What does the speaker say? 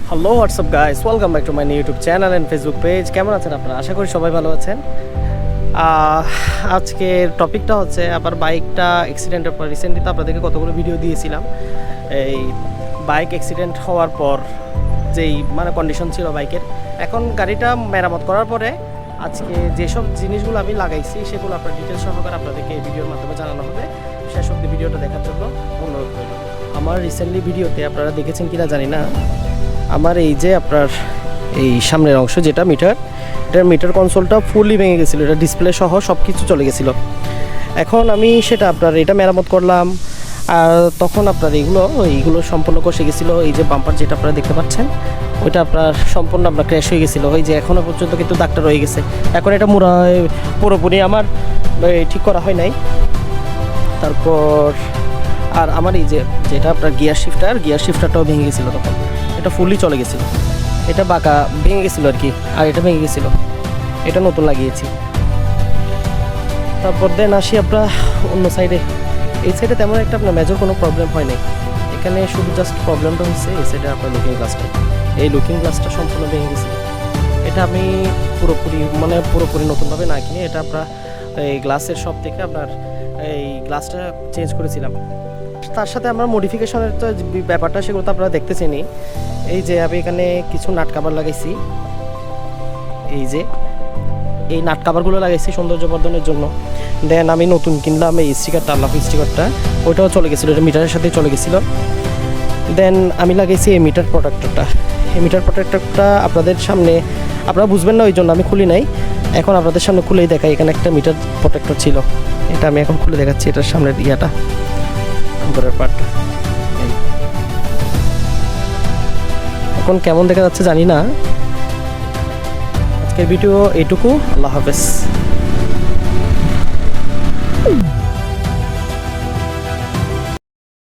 Hello WhatsApp guys, welcome back to my YouTube channel and Facebook page. কেমন আছেন আপনারা? আশা করি সবাই ভালো আছেন। আজকের টপিকটা হচ্ছে আবার বাইকটা অ্যাক্সিডেন্টের পর। রিসেন্টলি তো আপনাদেরকে কতগুলো ভিডিও দিয়েছিলাম এই বাইক অ্যাক্সিডেন্ট হওয়ার পর যেই কন্ডিশন ছিল বাইকের। এখন গাড়িটা মেরামত করার পরে আজকে যেসব জিনিসগুলো আমি লাগাইছি সেগুলো আপনার ডিটেলস সহকারে আপনাদেরকে এই ভিডিওর মাধ্যমে জানানো হবে। শেষ অবধি ভিডিওটা দেখার জন্য অনুরোধ করব। আমার রিসেন্টলি ভিডিওতে আপনারা দেখেছেন কিনা জানি না, আমার এই যে আপনার এই সামনের অংশ যেটা এটার মিটার কনসোলটা ফুললি ভেঙে গেছিলো, এটা ডিসপ্লে সহ সব কিছু চলে গেছিলো। এখন আমি সেটা আপনার এটা মেরামত করলাম, আর তখন আপনার এইগুলো সম্পূর্ণ কষে গেছিলো। এই যে বাম্পার যেটা আপনারা দেখতে পাচ্ছেন ওইটা আপনার সম্পূর্ণ আপনার ক্র্যাশ হয়ে গেছিলো। ওই যে এখনও পর্যন্ত কিন্তু দাগটা রয়ে গেছে। এখন এটা পুরোপুরি আমার ঠিক করা হয় নাই। তারপর আর আমার এই যেটা আপনার গিয়ার শিফটারটাও ভেঙে গেছিলো। তখন এটা ফুললি চলে গেছিলো, এটা বাঁকা ভেঙে গেছিলো আর কি, আর এটা ভেঙে গেছিলো, এটা নতুন লাগিয়েছি। তারপর দেন আসি আপনার অন্য সাইডে। এই সাইডে তেমন একটা আপনার মেজর কোনো প্রবলেম হয় নাই। এখানে শুধু জাস্ট প্রবলেমটা হচ্ছে এই সাইডে আপনার লুকিং গ্লাসটা সম্পূর্ণ ভেঙে গেছিলো। এটা আমি পুরোপুরি নতুনভাবে না কিনে এটা আপনার এই গ্লাসের শপ থেকে আপনার এই গ্লাসটা চেঞ্জ করেছিলাম। তার সাথে আমরা মডিফিকেশনের তো ব্যাপারটা সেগুলো তো আপনারা দেখতেছেনই। এই যে আমি এখানে কিছু নাট কাভার লাগাইছি, এই নাট কাভারগুলো লাগাইছি সৌন্দর্যবর্ধনের জন্য। দেন আমি নতুন কিনলাম এই স্টিকারটা, আল্লাহ স্টিকারটা, ওইটাও চলে গেছিলো, এটা মিটারের সাথেই চলে গেছিলো। দেন আমি লাগাইছি এই মিটার প্রোটেক্টরটা আপনাদের সামনে আপনারা বুঝবেন না, ওই জন্য আমি খুলি নাই। এখন আপনাদের সামনে খুলেই দেখাই। এখানে একটা মিটার প্রোটেক্টর ছিল, এটা আমি এখন খুলে দেখাচ্ছি। এটার সামনের ইয়াটা উপরের পার্টটা এখন কেমন দেখা যাচ্ছে জানি না। আজকের ভিডিও এইটুকু। আল্লাহ হাফেজ।